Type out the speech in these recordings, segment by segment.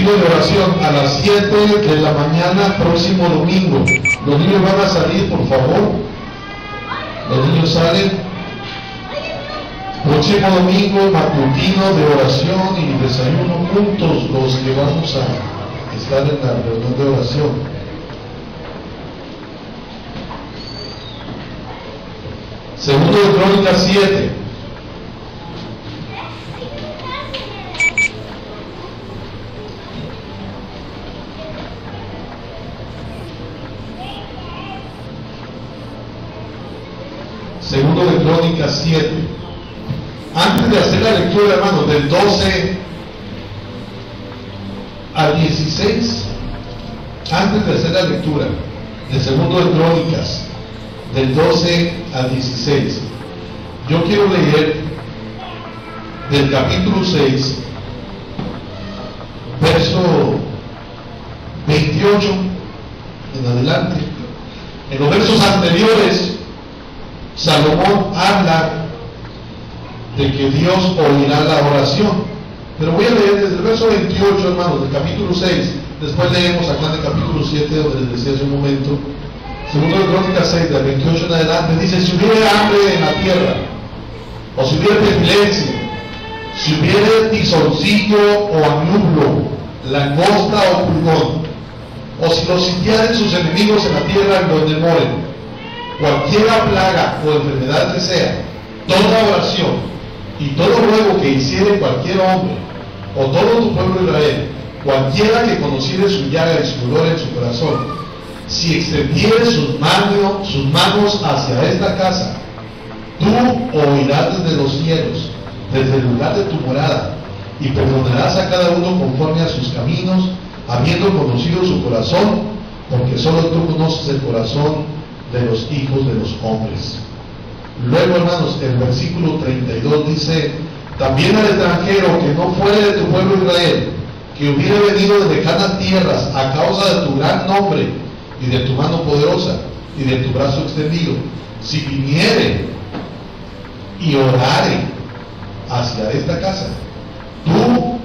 retiro de oración a las 7 de la mañana, próximo domingo. Los niños van a salir, por favor. Los niños salen. Próximo domingo, matutino de oración y desayuno juntos, los que vamos a estar en la reunión de oración. Segundo de Crónicas 7. Segundo de Crónicas 7. Antes de hacer la lectura, hermanos, del 12 al 16, antes de hacer la lectura del segundo de Crónicas, del 12 al 16, yo quiero leer del capítulo 6, verso 28 en adelante. En los versos anteriores, Salomón habla de que Dios oirá la oración. Pero voy a leer desde el verso 28, hermanos, del capítulo 6. Después leemos acá en el capítulo 7, donde les decía hace un momento. Segundo de Crónicas 6, del 28 en adelante, dice: si hubiera hambre en la tierra, o si hubiera pestilencia, si hubiera tizoncillo o anulo, langosta o pulgón, o si los sitiaren sus enemigos en la tierra en donde moren, cualquiera plaga o enfermedad que sea, toda oración y todo ruego que hiciere cualquier hombre, o todo tu pueblo Israel, cualquiera que conociere su llaga y su dolor en su corazón, si extendiere sus manos hacia esta casa, tú oirás desde los cielos, desde el lugar de tu morada, y perdonarás a cada uno conforme a sus caminos, habiendo conocido su corazón, porque solo tú conoces el corazón de los hijos de los hombres. Luego, hermanos, el versículo 32 dice: también al extranjero que no fuere de tu pueblo Israel, que hubiera venido de lejanas tierras a causa de tu gran nombre y de tu mano poderosa y de tu brazo extendido, si viniere y orare hacia esta casa, tú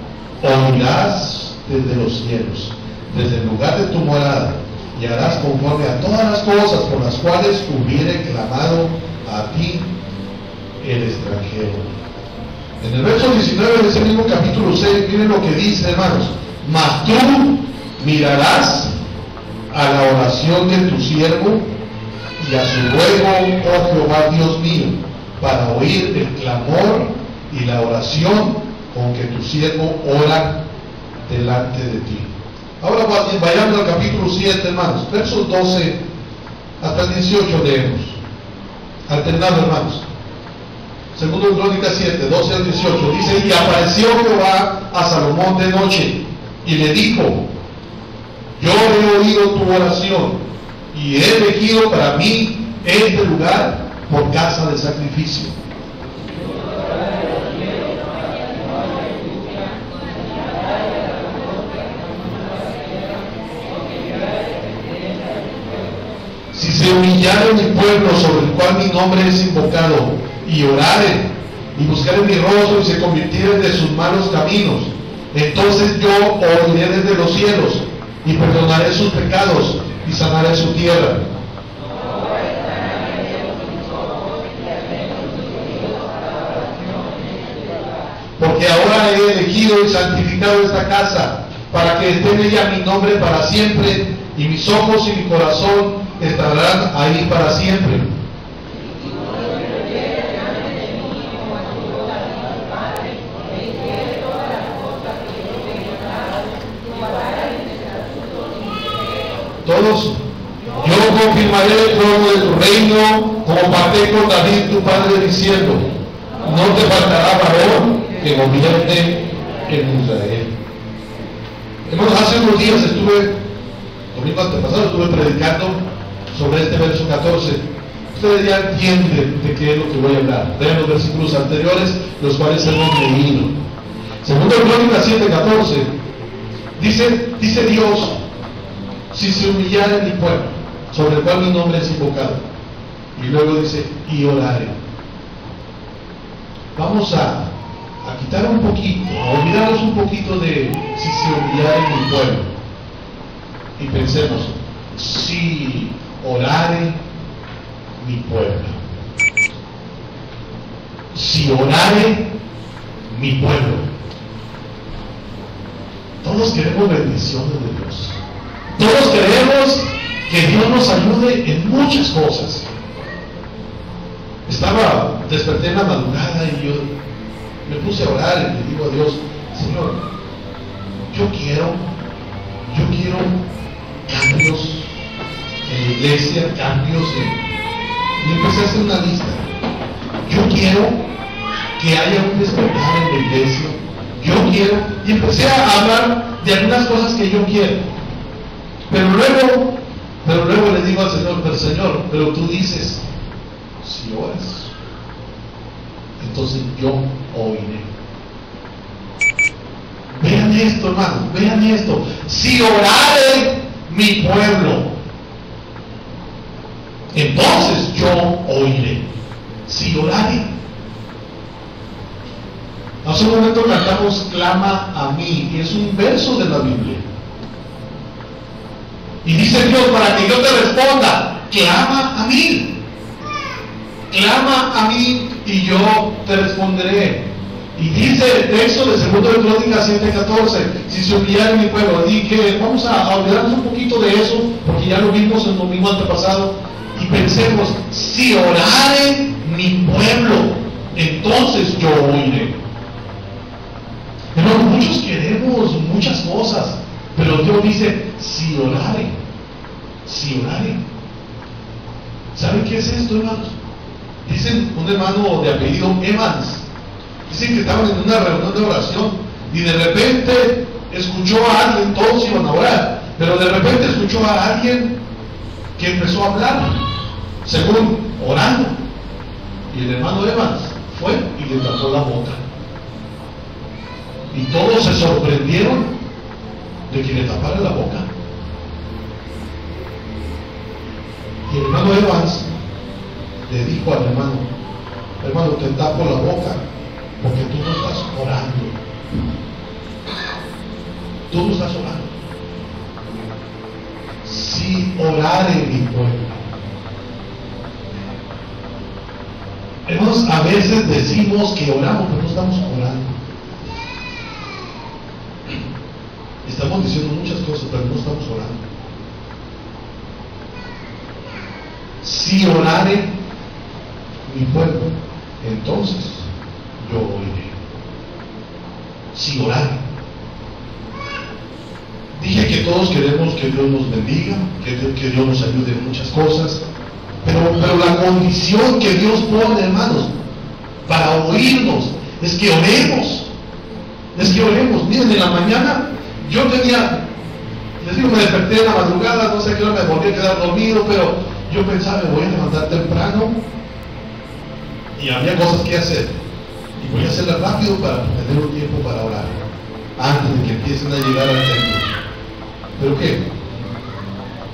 oirás desde los cielos, desde el lugar de tu morada, y harás conforme a todas las cosas por las cuales hubiere clamado a ti el extranjero. En el verso 19 de ese mismo capítulo 6, miren lo que dice, hermanos: mas tú mirarás a la oración de tu siervo y a su ruego, oh Jehová Dios mío, para oír el clamor y la oración con que tu siervo ora delante de ti. Ahora vayamos al capítulo 7, hermanos, versos 12 hasta el 18 leemos. Alternando, hermanos. Segundo de Crónicas 7, 12 al 18, dice: y apareció Jehová a Salomón de noche, y le dijo: yo he oído tu oración, y he elegido para mí este lugar por casa de sacrificio. Si se humillare mi pueblo sobre el cual mi nombre es invocado, y oraren, y buscaren mi rostro, y se convirtieren de sus malos caminos, entonces yo oiré desde los cielos, y perdonaré sus pecados, y sanaré su tierra. Porque ahora he elegido y santificado esta casa, para que esté en ella mi nombre para siempre, y mis ojos y mi corazón estarán ahí para siempre. Todos: yo confirmaré el trono de tu reino, como pacté con David tu padre, diciendo: no te faltará varón que gobierne en Israel. Hermanos, hace unos días domingo antepasado estuve predicando sobre este verso 14. Ustedes ya entienden de qué es lo que voy a hablar. Vean los versículos anteriores, los cuales hemos leído. Segundo de Crónicas 7, 14, dice Dios: si se humillare mi pueblo, sobre el cual mi nombre es invocado. Y luego dice: y orare. Vamos a quitar un poquito, a olvidarnos un poquito de si se humillare mi pueblo. Y pensemos, si orare mi pueblo. Si orare mi pueblo. Todos queremos bendiciones de Dios. Todos queremos que Dios nos ayude en muchas cosas. Desperté en la madrugada y yo me puse a orar y le digo a Dios, Señor, yo quiero cambios en la iglesia, y empecé a hacer una lista. Yo quiero que haya un despertar en la iglesia. Yo quiero, y empecé a hablar de algunas cosas que yo quiero. Pero luego le digo al Señor, pero tú dices, si oras, entonces yo oiré. Vean esto, hermano, vean esto. Si orare mi pueblo, entonces yo oiré. Si orare. Hace un momento cantamos clama a mí, y es un verso de la Biblia. Y dice Dios, para que yo te responda, clama a mí. Clama a mí y yo te responderé. Y dice el texto de 2 de Crónicas 7:14, si se humillare mi pueblo. Dije, vamos a olvidarnos un poquito de eso, porque ya lo vimos el domingo antepasado. Y pensemos, si orare mi pueblo, entonces yo oiré. Hermanos, muchos queremos muchas cosas, pero Dios dice, si orare, si orare. ¿Saben qué es esto, hermanos? Dicen, un hermano de apellido Evans, dicen que estaban en una reunión de oración y de repente escuchó a alguien, todos iban a orar, pero de repente escuchó a alguien que empezó a hablar, según orando, y el hermano Evans fue y le tapó la boca. Y todos se sorprendieron de que le tapara la boca. Y el hermano Evans le dijo al hermano, te tapo la boca porque tú no estás orando. Tú no estás orando. Si orare mi pueblo. Hermanos, a veces decimos que oramos, pero no estamos orando. Estamos diciendo muchas cosas, pero no estamos orando. Si orare mi pueblo, entonces yo oiré. Si orare. Dije que todos queremos que Dios nos bendiga, que Dios nos ayude en muchas cosas, pero la condición que Dios pone, hermanos, para oírnos, es que oremos. Es que oremos. Miren, en la mañana yo les digo, me desperté en la madrugada, no sé a qué hora me volví a quedar dormido, pero yo pensaba, me voy a levantar temprano y había cosas que hacer y voy a hacerlas rápido para tener un tiempo para orar antes de que empiecen a llegar al templo. ¿Pero qué?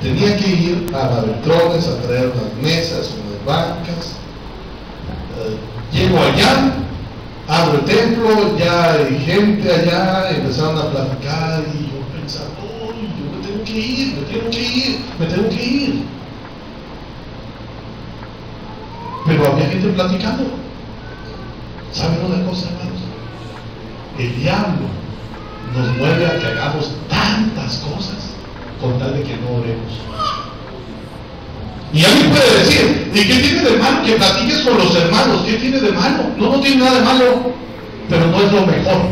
Tenía que ir a Labertrones a traer unas mesas, unas bancas. Llego allá, abro el templo, ya hay gente allá, empezaron a platicar y yo pensaba, oh, yo me tengo que ir. Pero había gente platicando. ¿Saben una cosa, hermanos? El diablo nos mueve a que hagamos tantas cosas con tal de que no oremos. Y alguien puede decir, ¿y qué tiene de malo que platiques con los hermanos? ¿Qué tiene de malo? No tiene nada de malo, pero no es lo mejor,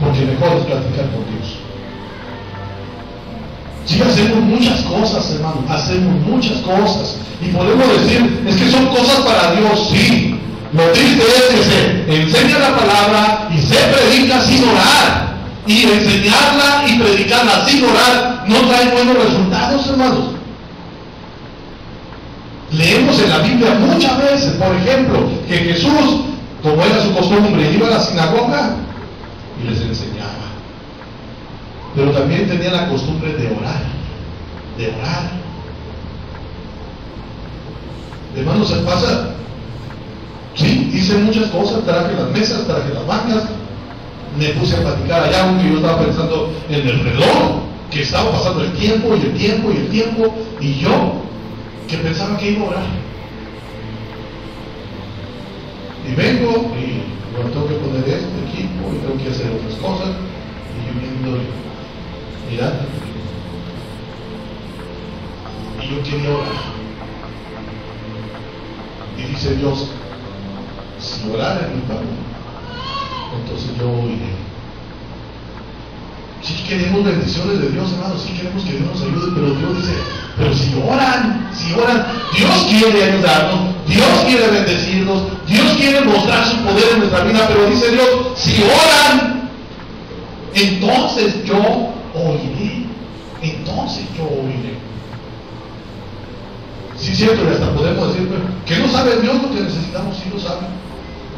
porque mejor es platicar con Dios. Sí, hacemos muchas cosas, hermano, hacemos muchas cosas, y podemos decir, es que son cosas para Dios, sí. Lo triste es que se enseña la palabra y se predica sin orar, y enseñarla y predicarla sin orar no trae buenos resultados, hermanos. Leemos en la Biblia muchas veces, por ejemplo, que Jesús, como era su costumbre, iba a la sinagoga y les enseñaba. Pero también tenía la costumbre de orar. Hermanos, se pasa. Sí, hice muchas cosas, traje las mesas, traje las bancas, me puse a platicar allá, aunque yo estaba pensando en el reloj, que estaba pasando el tiempo y el tiempo y el tiempo, y yo que pensaba que iba a orar. Y vengo y bueno, tengo que poner este equipo y tengo que hacer otras cosas, y yo viendo, mirando, y yo quería orar. Y dice Dios, si orara en mi pueblo, entonces yo iré. Si queremos bendiciones de Dios, hermanos, si queremos que Dios nos ayude, pero Dios dice, pero si oran, Dios quiere ayudarnos, Dios quiere bendecirnos, Dios quiere mostrar su poder en nuestra vida, pero dice Dios, si oran, entonces yo oiré, Sí, es cierto, y hasta podemos decir, que no sabe Dios lo que necesitamos, sí lo sabe,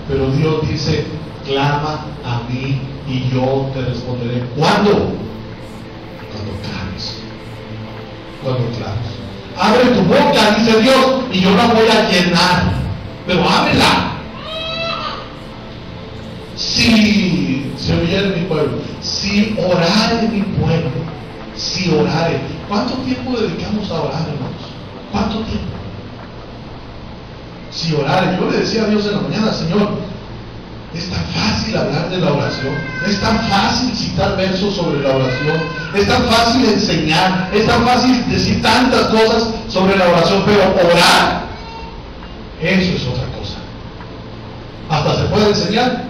pero Dios dice, clama a mí y yo te responderé. ¿Cuándo? Cuando clames. Abre tu boca, dice Dios, y yo la voy a llenar, pero ábrela. Si se oyere mi pueblo, si orare mi pueblo, si orare. ¿Cuánto tiempo dedicamos a orar, hermanos? ¿Cuánto tiempo? Si orare. Yo le decía a Dios en la mañana, Señor, es tan fácil hablar de la oración, es tan fácil citar versos sobre la oración, es tan fácil enseñar, es tan fácil decir tantas cosas sobre la oración, pero orar, eso es otra cosa. Hasta se puede enseñar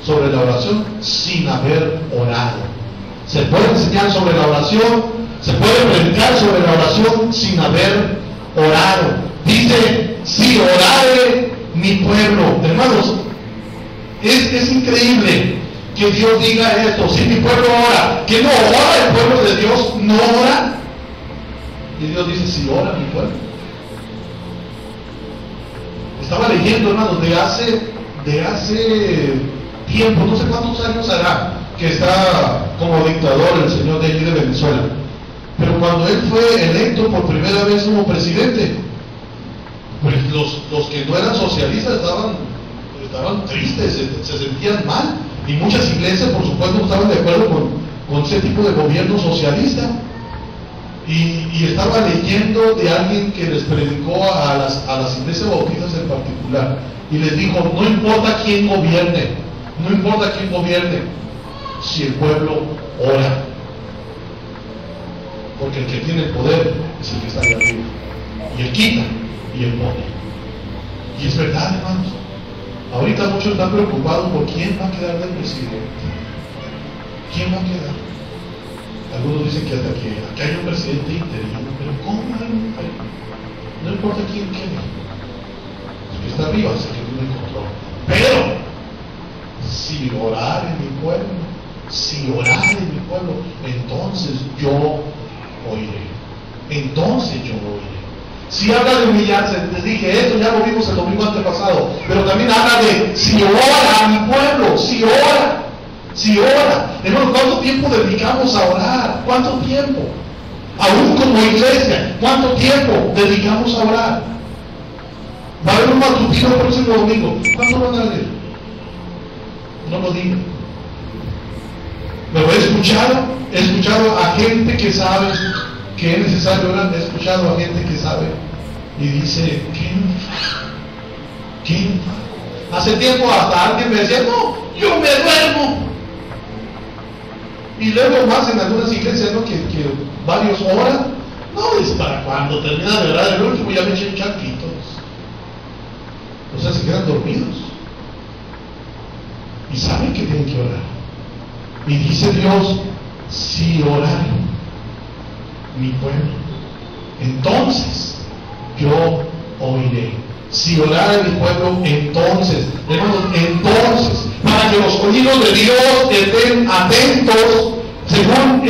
sobre la oración sin haber orado. Se puede enseñar sobre la oración, se puede predicar sobre la oración sin haber orado. Dice, si orare mi pueblo, hermanos, es increíble que Dios diga esto. Si mi pueblo ora, que no ora el pueblo de Dios, no ora. Y Dios dice, si ora mi pueblo. Estaba leyendo, hermanos, de hace tiempo, no sé cuántos años hará que está como dictador el señor de allí de Venezuela, pero cuando él fue electo por primera vez como presidente, pues los que no eran socialistas estaban tristes, se sentían mal, y muchas iglesias por supuesto no estaban de acuerdo con ese tipo de gobierno socialista. Y estaba leyendo de alguien que les predicó a las iglesias bautistas en particular, y les dijo, no importa quién gobierne, si el pueblo ora, porque el que tiene el poder es el que está allá arriba, y él quita y él pone. Y es verdad, hermanos. Ahorita muchos están preocupados por quién va a quedar de presidente. ¿Quién va a quedar? Algunos dicen que hasta que aquí hay un presidente interino, pero ¿cómo hay? No importa quién quede, el que está arriba es el que tiene el control. Pero si orar en mi pueblo, entonces yo oiré. Si habla de humillarse, les dije, esto ya lo vimos el domingo antepasado, pero también habla de si ora a mi pueblo, si ora. Hermano, ¿cuánto tiempo dedicamos a orar? ¿Cuánto tiempo? Aún como iglesia, ¿cuánto tiempo dedicamos a orar? Va a haber un matutino el próximo domingo. ¿Cuánto van a leer? No lo digo. Pero he escuchado a gente que sabe que es necesario orar. He escuchado a gente que sabe y dice, ¿qué? Hace tiempo hasta alguien me decía, no, yo me duermo. Y luego más en algunas iglesias, ¿no? que varios oran. No, es para cuando termina de orar el último, ya me eché un chanquito. O sea, se quedan dormidos. Y saben que tienen que orar. Y dice Dios, si orar mi pueblo, entonces yo oiré. Si orara mi pueblo, entonces, hermanos, para que los oídos de Dios estén atentos, según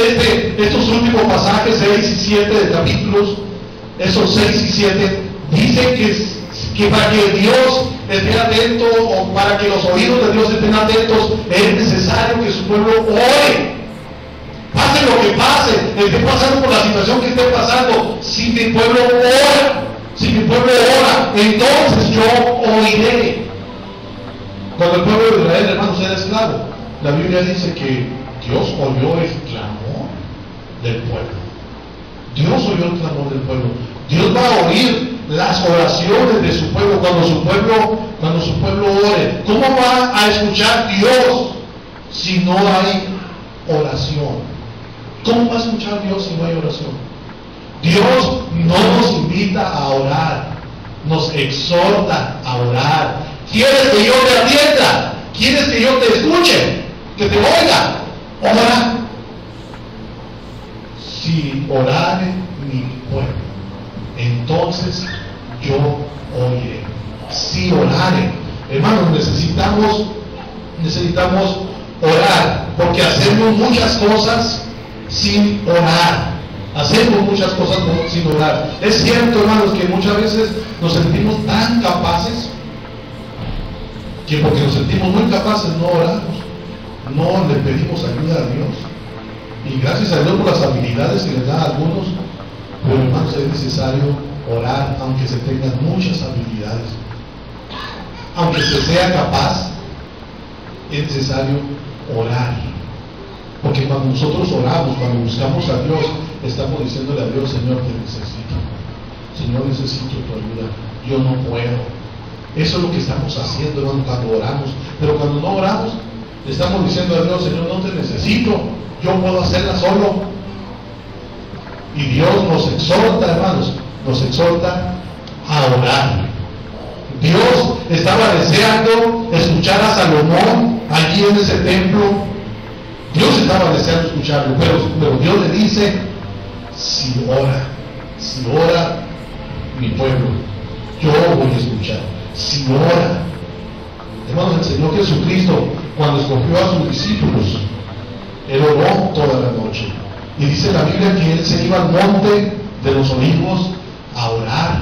estos últimos pasajes 6 y 7 de capítulos, esos 6 y 7, dice que para que Dios esté atento, o para que los oídos de Dios estén atentos, es necesario que su pueblo ore. Pase lo que pase, esté pasando por la situación que esté pasando, si mi pueblo ora, entonces yo oiré. Cuando el pueblo de Israel, hermanos, era esclavo, La Biblia dice que Dios oyó el clamor del pueblo. Dios oyó el clamor del pueblo. Dios va a oír las oraciones de su pueblo cuando su pueblo ore. ¿Cómo va a escuchar Dios si no hay oración? ¿Cómo va a escuchar Dios si no hay oración? Dios no nos invita a orar, nos exhorta a orar. ¿Quieres que yo te atienda? ¿Quieres que yo te escuche? ¿Que te oiga? Ora. Si orare mi pueblo, entonces yo oiré. Si orare, hermanos, necesitamos orar, porque hacemos muchas cosas sin orar. Hacemos muchas cosas sin orar. Es cierto, hermanos, que muchas veces nos sentimos tan capaces que porque nos sentimos muy capaces no oramos, no le pedimos ayuda a Dios. Y gracias a Dios por las habilidades que les da a algunos, pero hermanos, es necesario orar aunque se tengan muchas habilidades. Aunque se sea capaz, es necesario orar. Porque cuando nosotros oramos, cuando buscamos a Dios, estamos diciéndole a Dios: Señor, te necesito. Señor, necesito tu ayuda. Yo no puedo. Eso es lo que estamos haciendo, hermano, cuando oramos. Pero cuando no oramos, le estamos diciendo a Dios: Señor, no te necesito. Yo puedo hacerla solo. Y Dios nos exhorta, hermanos, nos exhorta a orar. Dios estaba deseando escuchar a Salomón allí en ese templo. Dios estaba deseando escucharlo, pero Dios le dice: si ora mi pueblo, yo voy a escuchar. Si ora. Hermanos, el Señor Jesucristo, cuando escogió a sus discípulos, Él oró toda la noche. Y dice la Biblia que Él se iba al monte de los olivos a orar.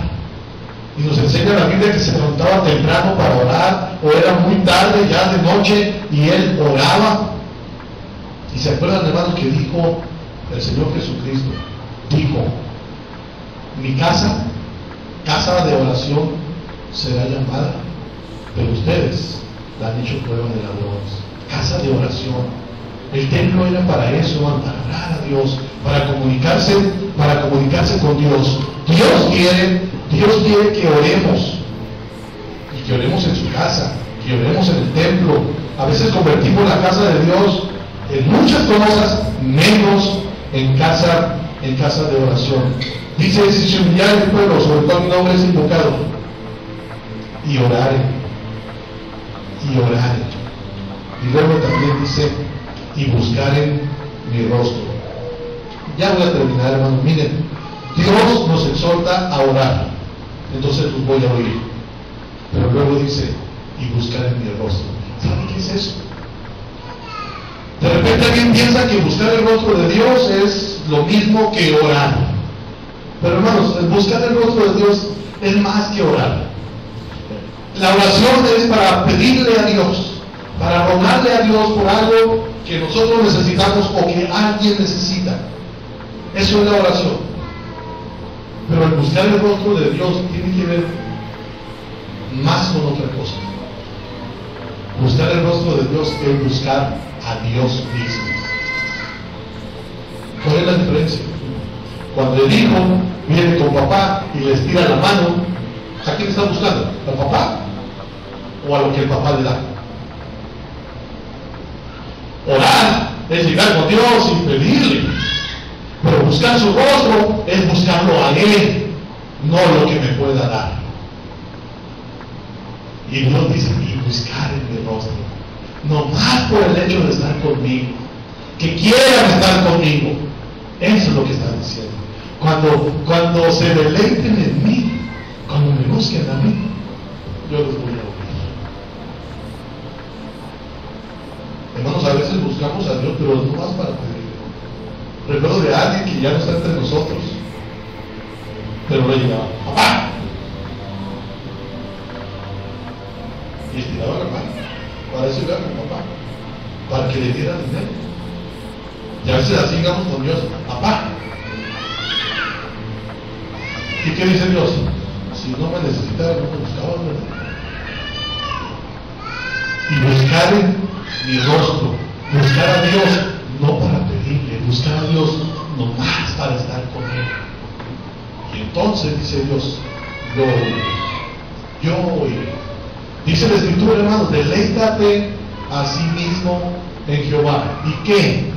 Y nos enseña la Biblia que se levantaba temprano para orar, o era muy tarde, ya de noche, y Él oraba. Y se acuerdan, hermanos, que dijo el Señor Jesucristo: dijo, mi casa de oración será llamada, pero ustedes la han hecho prueba de ladrones. Casa de oración. El templo era para eso, para orar a Dios, para comunicarse con Dios. Dios quiere que oremos, y que oremos en su casa, que oremos en el templo. A veces convertimos la casa de Dios en muchas cosas, menos en casa de oración. Dice: si se humillara el pueblo sobre el cual mi nombre es invocado, y orare. Y luego también dice: y buscaren mi rostro. Ya voy a terminar, hermanos. Miren, Dios nos exhorta a orar, entonces los voy a oír. Pero luego dice: y buscaren mi rostro. ¿Saben qué es eso? De repente alguien piensa que buscar el rostro de Dios es lo mismo que orar. Pero hermanos, el buscar el rostro de Dios es más que orar. La oración es para pedirle a Dios, para rogarle a Dios por algo que nosotros necesitamos o que alguien necesita. Eso es la oración. Pero el buscar el rostro de Dios tiene que ver más con otra cosa. Buscar el rostro de Dios es buscar a Dios mismo. ¿Cuál es la diferencia? Cuando el hijo viene con papá y le estira la mano, ¿a quién está buscando? ¿Al papá o a lo que el papá le da? Orar es llegar con Dios y pedirle, pero buscar su rostro es buscarlo a Él, no lo que me pueda dar. Y Dios dice: y buscar en mi rostro, no más por el hecho de estar conmigo, que quieran estar conmigo. Eso es lo que está diciendo. Cuando se deleiten en mí, cuando me busquen a mí, yo los voy a oír. Hermanos, a veces buscamos a Dios, pero no más para pedir. Recuerdo de alguien que ya no está entre nosotros, pero le llegaba: papá, y estiraba la mano para eso iba con papá, para que le diera dinero. Y a veces así digamos con Dios: papá. ¿Y qué dice Dios? Si no me necesitara, no me buscaba, ¿verdad? Y buscar en mi rostro Buscar a Dios no para pedirle, buscar a Dios nomás para estar con Él. Y entonces dice Dios, yo oiré. Dice la Escritura, hermanos, deleítate a sí mismo en Jehová. ¿Y qué?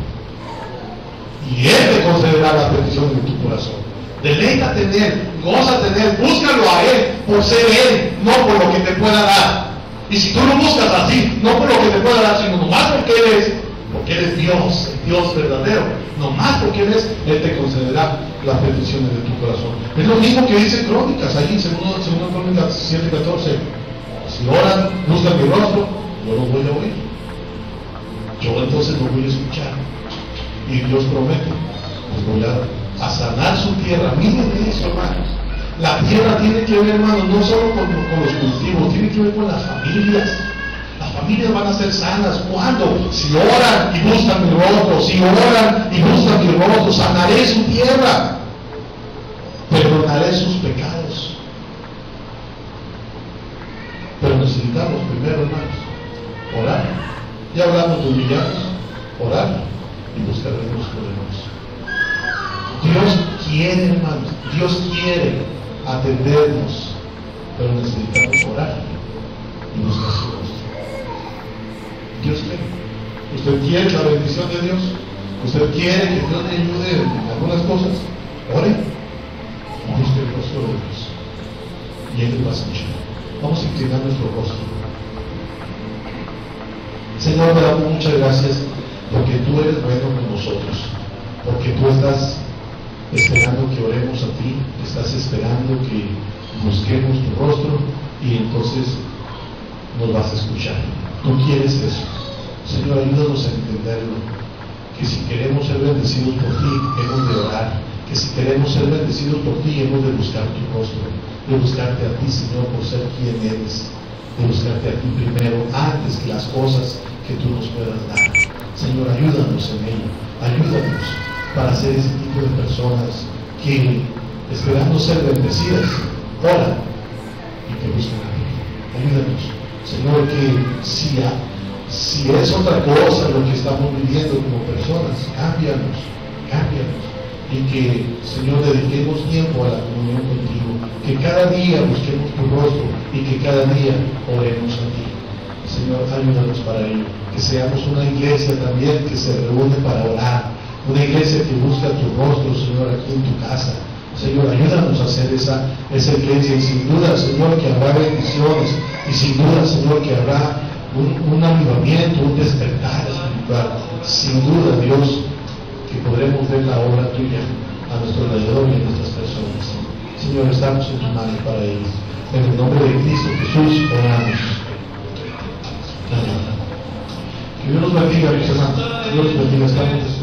Y Él te concederá las peticiones de tu corazón. Deleítate en Él, gózate en Él, búscalo a Él por ser Él, no por lo que te pueda dar. Y si tú lo buscas así, no por lo que te pueda dar, sino nomás porque eres Dios, el Dios verdadero, nomás porque Él te concederá las peticiones de tu corazón. Es lo mismo que dice Crónicas, ahí en 2 Crónicas 7:14. Si oran, buscan mi rostro, yo lo voy a oír. Yo entonces lo voy a escuchar. Y Dios promete, pues voy a sanar su tierra. Miren eso, hermanos. La tierra tiene que ver, hermanos, no solo con los cultivos, tiene que ver con las familias. Las familias van a ser sanas. ¿Cuándo? Si oran y buscan mi rostro, si oran y buscan mi rostro, sanaré su tierra, perdonaré sus pecados. Pero necesitamos primero, hermanos, orar. Ya hablamos de humillarnos, orar y buscar el rostro de Dios. Dios quiere, hermanos, Dios quiere atendernos, pero necesitamos orar y buscar su rostro. Dios quiere. ¿Usted quiere la bendición de Dios? ¿Usted quiere que Dios le ayude en algunas cosas? Ore y busque el rostro de Dios, y Él le va a escuchar. Vamos a inclinar nuestro rostro. Señor, te damos muchas gracias porque tú eres bueno con nosotros, porque tú estás esperando que oremos a ti, estás esperando que busquemos tu rostro y entonces nos vas a escuchar. Tú quieres eso. Señor, ayúdanos a entenderlo, que si queremos ser bendecidos por ti, hemos de orar, que si queremos ser bendecidos por ti, hemos de buscar tu rostro, de buscarte a ti, Señor, por ser quien eres, de buscarte a ti primero, antes que las cosas que tú nos puedas dar. Señor, ayúdanos en ello, ayúdanos para ser ese tipo de personas que, esperando ser bendecidas, oran y que buscan a ti. Ayúdanos, Señor, que si es otra cosa lo que estamos viviendo como personas, cámbianos, y que, Señor, dediquemos tiempo a la comunión contigo, que cada día busquemos tu rostro y que cada día oremos a ti. Señor, ayúdanos para ello, que seamos una iglesia también que se reúne para orar, una iglesia que busca tu rostro, Señor, aquí en tu casa. Señor, ayúdanos a hacer esa iglesia, y sin duda, Señor, que habrá bendiciones, y sin duda, Señor, que habrá un avivamiento, un despertar espiritual. Sin duda, Dios, que podremos ver la obra tuya a nuestro alrededor y a nuestras personas. Señor, estamos en tu mano para ello. En el nombre de Cristo Jesús oramos. Amén. Que Dios nos bendiga, mis hermanos. Dios los bendiga. Estamos